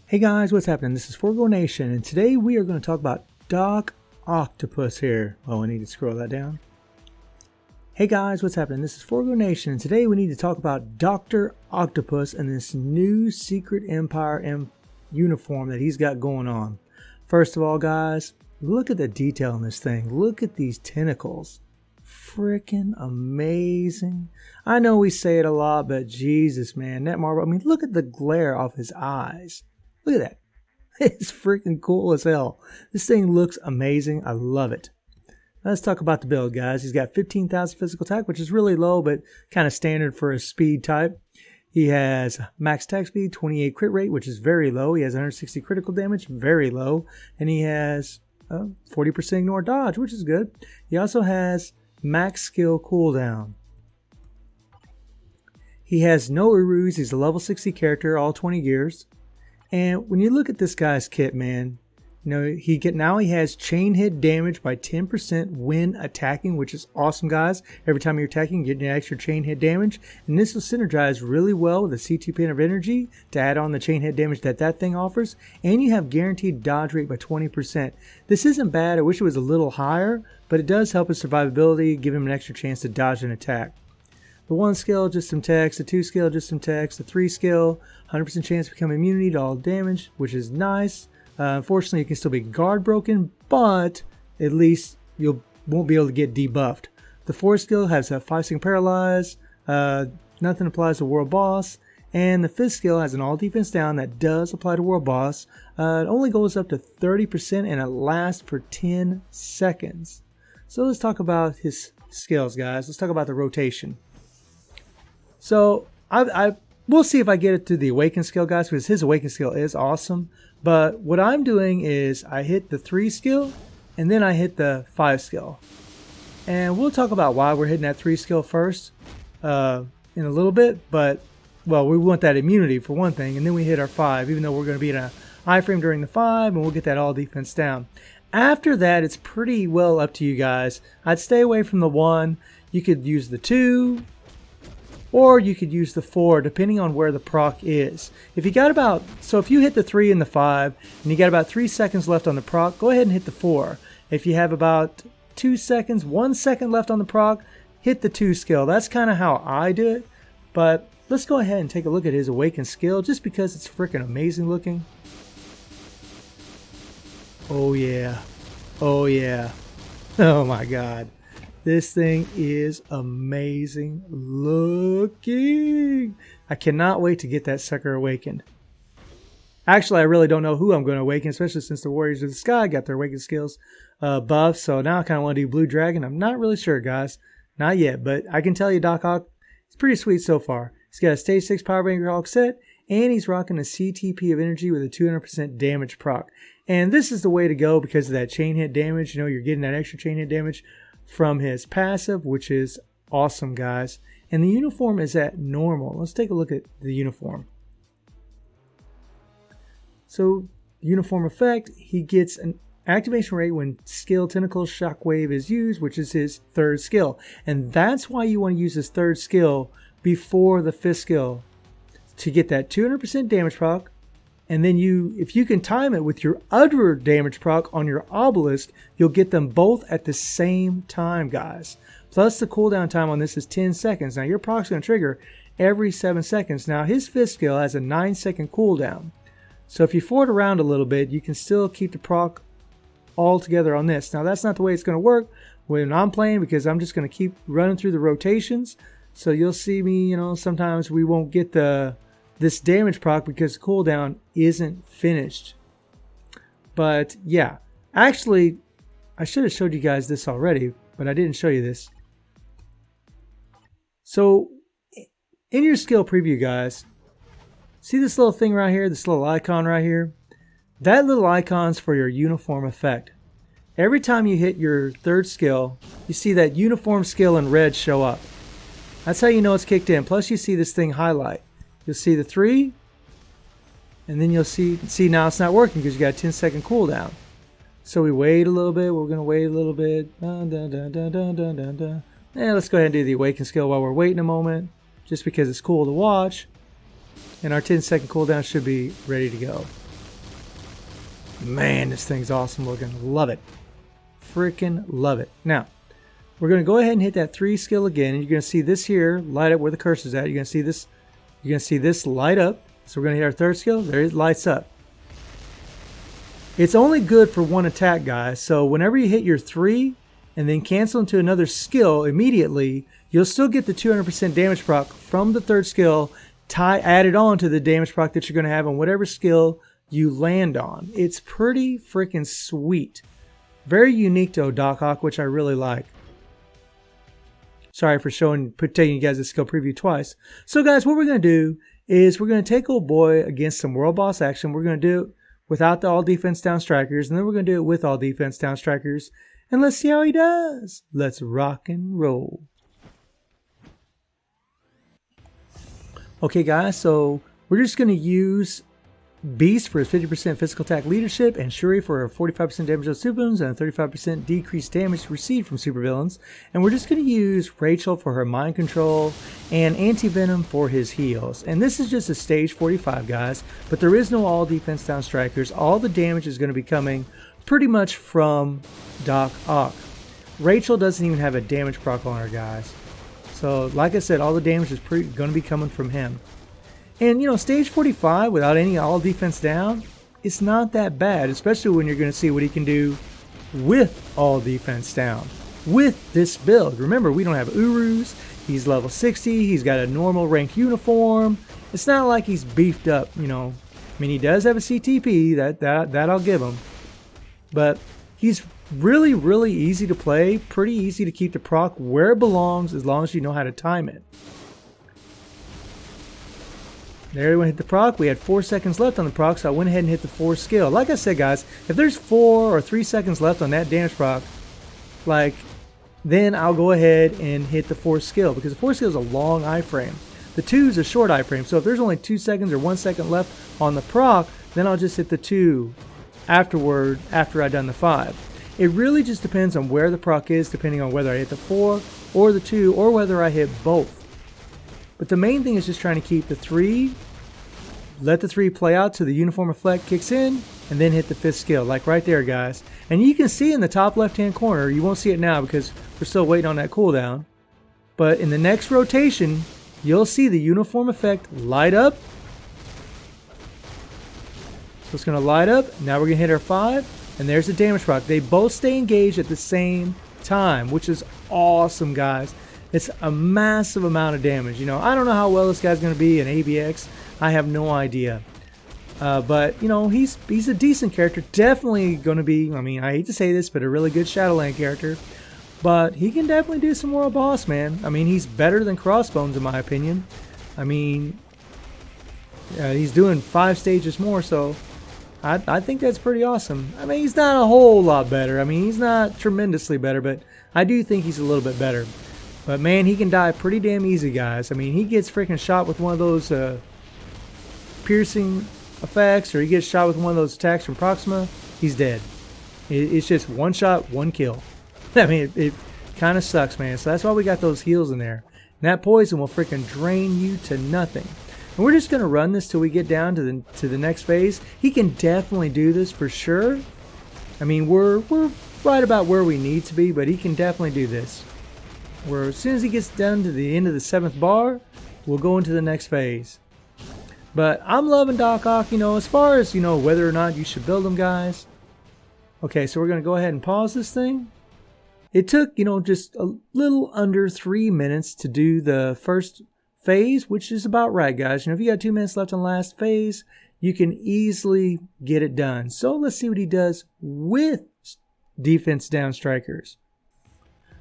Hey guys, what's happening? This is Forgo Nation, and today we are going to talk about Doc Octopus here. Oh, I need to scroll that down. Hey guys, what's happening? This is Forgo Nation, and today we need to talk about Dr. Octopus and this new Secret Empire uniform that he's got going on. First of all, guys, look at the detail in this thing. Look at these tentacles. Freaking amazing. I know we say it a lot, but Jesus, man, that marble, I mean, look at the glare off his eyes. Look at that. It's freaking cool as hell. This thing looks amazing. I love it. Let's talk about the build, guys. He's got 15,000 physical attack, which is really low, but kind of standard for a speed type. He has max attack speed, 28 crit rate, which is very low. He has 160 critical damage, very low. And he has 40% ignore dodge, which is good. He also has max skill cooldown. He has no Urus. He's a level 60 character, all 20 gears. And when you look at this guy's kit, man, you know, he has chain hit damage by 10% when attacking, which is awesome, guys. Every time you're attacking, you're getting extra chain hit damage. And this will synergize really well with the C2 pin of energy to add on the chain hit damage that thing offers. And you have guaranteed dodge rate by 20%. This isn't bad. I wish it was a little higher, but it does help his survivability, give him an extra chance to dodge an attack. The 1 skill, just some text. The 2 skill, just some text. The 3 skill, 100% chance to become immunity to all damage, which is nice. Unfortunately, you can still be guard broken, but at least you won't be able to get debuffed. The 4 skill has a 5-second paralyze. Nothing applies to world boss. And the 5th skill has an all defense down that does apply to world boss. It only goes up to 30% and it lasts for 10 seconds. So let's talk about his skills, guys. Let's talk about the rotation. So we'll see if I get it to the awaken skill, guys, because his awaken skill is awesome. But what I'm doing is I hit the 3 skill and then I hit the 5 skill. And we'll talk about why we're hitting that 3 skill first in a little bit. But, well, we want that immunity for one thing, and then we hit our 5, even though we're going to be in a iframe during the 5, and we'll get that all defense down. After that, it's pretty well up to you guys. I'd stay away from the 1. You could use the 2. Or you could use the 4, depending on where the proc is. If you hit the 3 and the 5, and you got about 3 seconds left on the proc, go ahead and hit the 4. If you have about 2 seconds, 1 second left on the proc, hit the 2 skill. That's kind of how I do it. But let's go ahead and take a look at his awakened skill, just because it's freaking amazing looking. Oh yeah. Oh yeah. Oh my god. This thing is amazing looking. I cannot wait to get that sucker awakened. Actually, I really don't know who I'm going to awaken, especially since the Warriors of the Sky got their awakened skills buff. So now I kind of want to do Blue Dragon. I'm not really sure, guys. Not yet, but I can tell you Doc Ock, it's pretty sweet so far. He's got a Stage 6 Power Ranger Hulk set, and he's rocking a CTP of energy with a 200% damage proc. And this is the way to go because of that chain hit damage. You know, you're getting that extra chain hit damage from his passive, which is awesome, guys. And the uniform is at normal. Let's take a look at the uniform. So, uniform effect, he gets an activation rate when skill Tentacle Shockwave is used, which is his 3rd skill. And that's why you want to use his 3rd skill before the 5th skill, to get that 200% damage proc. And then if you can time it with your other damage proc on your obelisk, you'll get them both at the same time, guys. Plus the cooldown time on this is 10 seconds. Now your proc's going to trigger every 7 seconds. Now his 5th skill has a 9-second cooldown. So if you forward around a little bit, you can still keep the proc all together on this. Now that's not the way it's going to work when I'm playing, because I'm just going to keep running through the rotations. So you'll see me, you know, sometimes we won't get this damage proc because the cooldown isn't finished. But yeah, actually I should have showed you guys this already, but I didn't show you this. So in your skill preview, guys, see this little thing right here, this little icon right here? That little icon's for your uniform effect. Every time you hit your 3rd skill, you see that uniform skill in red show up. That's how you know it's kicked in. Plus you see this thing highlight. You'll see the 3, and then you'll see now it's not working because you got a 10-second cooldown. So we wait a little bit. We're going to wait a little bit. And let's go ahead and do the awaken skill while we're waiting a moment, just because it's cool to watch. And our 10-second cooldown should be ready to go. Man, this thing's awesome looking. Love it. Freaking love it. Now, we're going to go ahead and hit that 3 skill again. And you're going to see this here light up where the cursor's at. You're going to see this. You're going to see this light up. So we're going to hit our 3rd skill. There it lights up. It's only good for 1 attack, guys. So whenever you hit your 3 and then cancel into another skill immediately, you'll still get the 200% damage proc from the 3rd skill added on to the damage proc that you're going to have on whatever skill you land on. It's pretty freaking sweet. Very unique to Doc Ock, which I really like. Sorry for taking you guys a skill preview twice. So guys, what we're going to do is we're going to take old boy against some world boss action. We're going to do it without the all defense down strikers, and then we're going to do it with all defense down strikers. And let's see how he does. Let's rock and roll. Okay guys, so we're just going to use Beast for his 50% physical attack leadership, and Shuri for a 45% damage on supervillains and a 35% decreased damage received from supervillains. And we're just going to use Rachel for her mind control and Anti-Venom for his heals. And this is just a stage 45, guys, but there is no all defense down strikers. All the damage is going to be coming pretty much from Doc Ock. Rachel doesn't even have a damage proc on her, guys. So like I said, all the damage is going to be coming from him. And, you know, stage 45 without any all defense down, it's not that bad, especially when you're going to see what he can do with all defense down. With this build. Remember, we don't have Urus. He's level 60. He's got a normal rank uniform. It's not like he's beefed up, you know. I mean, he does have a CTP. That I'll give him. But he's really, really easy to play. Pretty easy to keep the proc where it belongs as long as you know how to time it. There we hit the proc. We had 4 seconds left on the proc, so I went ahead and hit the 4 skill. Like I said, guys, if there's 4 or 3 seconds left on that damage proc, then I'll go ahead and hit the 4 skill, because the 4 skill is a long iframe. The 2 is a short iframe, so if there's only 2 seconds or 1 second left on the proc, then I'll just hit the 2 afterward after I've done the 5. It really just depends on where the proc is, depending on whether I hit the 4 or the 2 or whether I hit both. But the main thing is just trying to keep the 3, let the 3 play out till the uniform effect kicks in, and then hit the 5th skill, like right there, guys. And you can see in the top left-hand corner, you won't see it now because we're still waiting on that cooldown, but in the next rotation, you'll see the uniform effect light up. So it's going to light up. Now we're going to hit our 5, and there's the damage proc. They both stay engaged at the same time, which is awesome, guys. It's a massive amount of damage. You know, I don't know how well this guy's going to be in ABX. I have no idea. But, you know, he's a decent character. Definitely going to be, I mean, I hate to say this, but a really good Shadowland character. But he can definitely do some world boss, man. I mean, he's better than Crossbones in my opinion. I mean, he's doing 5 stages more, so I think that's pretty awesome. I mean, he's not a whole lot better. I mean, he's not tremendously better, but I do think he's a little bit better. But man, he can die pretty damn easy, guys. I mean, he gets freaking shot with one of those piercing effects, or he gets shot with one of those attacks from Proxima, he's dead. It's just one shot, one kill. I mean, it kind of sucks, man. So that's why we got those heals in there. And that poison will freaking drain you to nothing. And we're just going to run this till we get down to the next phase. He can definitely do this for sure. I mean, we're right about where we need to be, but he can definitely do this. Where as soon as he gets down to the end of the 7th bar, we'll go into the next phase. But I'm loving Doc Ock, you know, as far as, you know, whether or not you should build them, guys. Okay, so we're going to go ahead and pause this thing. It took, you know, just a little under 3 minutes to do the first phase, which is about right, guys. You know, if you got 2 minutes left on the last phase, you can easily get it done. So let's see what he does with defense down strikers.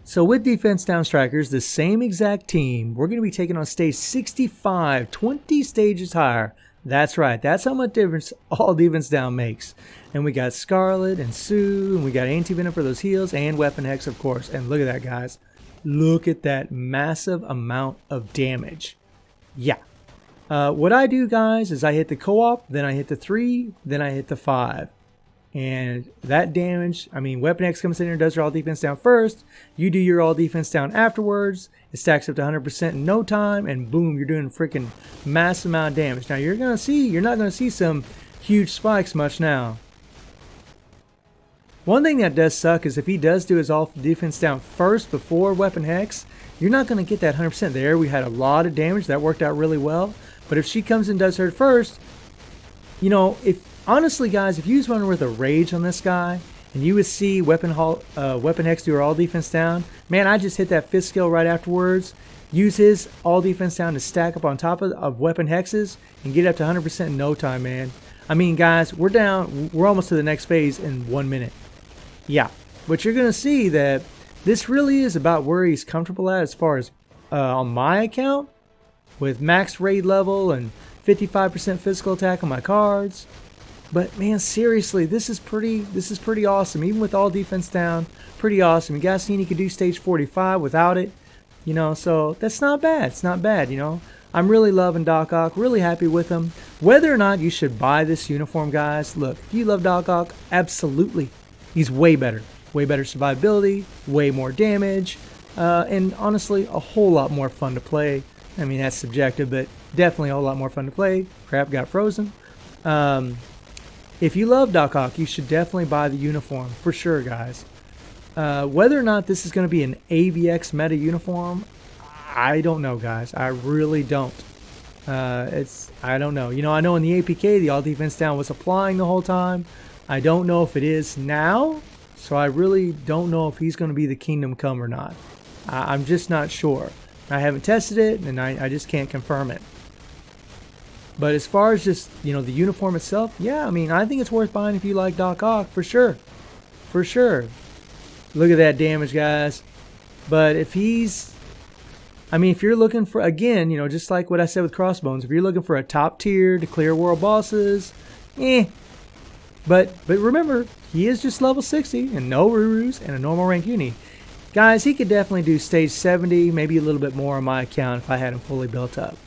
So with defense down strikers, the same exact team, we're going to be taking on stage 65, 20 stages higher. That's right. That's how much difference all defense down makes. And we got Scarlet and Sue, and we got Anti-Venom for those heals, and Weapon Hex, of course. And look at that, guys. Look at that massive amount of damage. Yeah. What I do, guys, is I hit the co-op, then I hit the 3, then I hit the 5. And that damage, I mean, Weapon X comes in here and does your all defense down first. You do your all defense down afterwards. It stacks up to 100% in no time, and boom, you're doing a freaking massive amount of damage. Now you're not gonna see some huge spikes much now. One thing that does suck is if he does do his all defense down first before weapon hex, you're not going to get that 100% there. We had a lot of damage. That worked out really well. But if she comes and does her first, you know, if honestly, guys, if you was running with a rage on this guy and you would see weapon hex do her all defense down, man, I just hit that fifth skill right afterwards. Use his all defense down to stack up on top of weapon hexes and get up to 100% in no time, man. I mean, guys, we're almost to the next phase in 1 minute. Yeah, but you're going to see that this really is about where he's comfortable at as far as on my account with max raid level and 55% physical attack on my cards. But man, seriously, this is pretty awesome. Even with all defense down, pretty awesome. You guys seen he could do stage 45 without it, you know, so that's not bad. It's not bad, you know. I'm really loving Doc Ock, really happy with him. Whether or not you should buy this uniform, guys, look, if you love Doc Ock, absolutely. He's way better survivability, way more damage, and honestly, a whole lot more fun to play. I mean, that's subjective, but definitely a whole lot more fun to play. Crap, got frozen. If you love Doc Ock, you should definitely buy the uniform, for sure, guys. Whether or not this is going to be an ABX meta uniform, I don't know, guys. I really don't. I don't know. You know, I know in the APK, the all defense down was applying the whole time. I don't know if it is now, so I really don't know if he's going to be the Kingdom Come or not. I'm just not sure. I haven't tested it, and I just can't confirm it. But as far as just, you know, the uniform itself, yeah, I mean, I think it's worth buying if you like Doc Ock, for sure. For sure. Look at that damage, guys. But if he's, I mean, if you're looking for, again, you know, just like what I said with Crossbones, if you're looking for a top tier to clear world bosses, But remember, he is just level 60 and no Rurus and a normal rank uni. Guys, he could definitely do stage 70, maybe a little bit more on my account if I had him fully built up.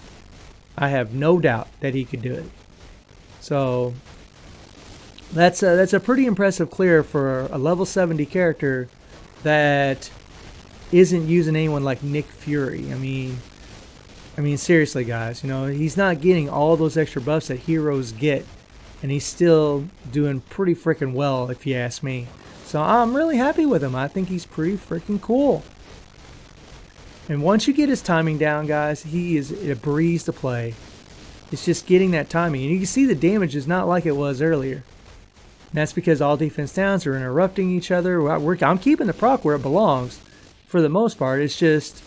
I have no doubt that he could do it. So that's a pretty impressive clear for a level 70 character that isn't using anyone like Nick Fury. I mean seriously, guys, you know, he's not getting all those extra buffs that heroes get, and he's still doing pretty freaking well, if you ask me. So I'm really happy with him. I think he's pretty freaking cool. And once you get his timing down, guys, he is a breeze to play. It's just getting that timing. And you can see the damage is not like it was earlier. And that's because all defense downs are interrupting each other. I'm keeping the proc where it belongs for the most part. It's just,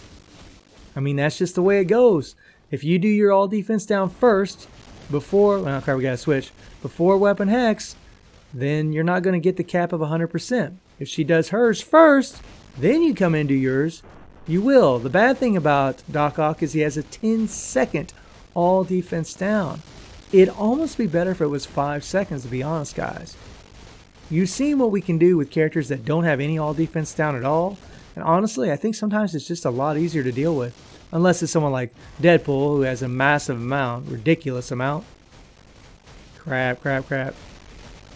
I mean, that's just the way it goes. If you do your all defense down first, before, well, okay, we gotta switch, before weapon hex, then you're not going to get the cap of 100%. If she does hers first, then you come into yours, you will. The bad thing about Doc Ock is he has a 10-second all defense down. It'd almost be better if it was 5 seconds, to be honest, guys. You've seen what we can do with characters that don't have any all defense down at all, and honestly, I think sometimes it's just a lot easier to deal with. Unless it's someone like Deadpool who has a massive amount, ridiculous amount. Crap.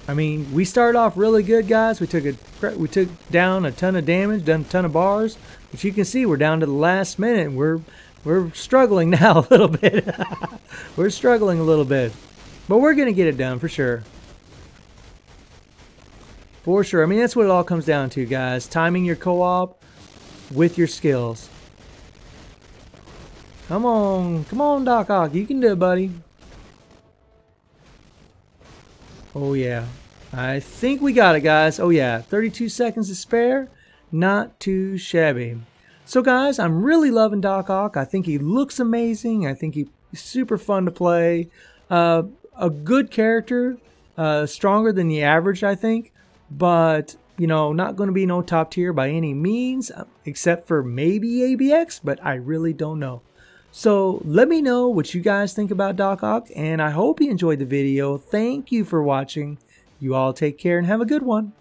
I mean, we started off really good, guys. We took down a ton of damage, done a ton of bars. But you can see we're down to the last minute. And we're struggling now a little bit. We're struggling a little bit. But we're going to get it done for sure. For sure. I mean, that's what it all comes down to, guys. Timing your co-op with your skills. Come on, Doc Ock. You can do it, buddy. Oh, yeah. I think we got it, guys. Oh, yeah. 32 seconds to spare. Not too shabby. So, guys, I'm really loving Doc Ock. I think he looks amazing. I think he's super fun to play. A good character. Stronger than the average, I think. But, you know, not going to be no top tier by any means. Except for maybe ABX. But I really don't know. So let me know what you guys think about Doc Ock, and I hope you enjoyed the video. Thank you for watching. You all take care and have a good one.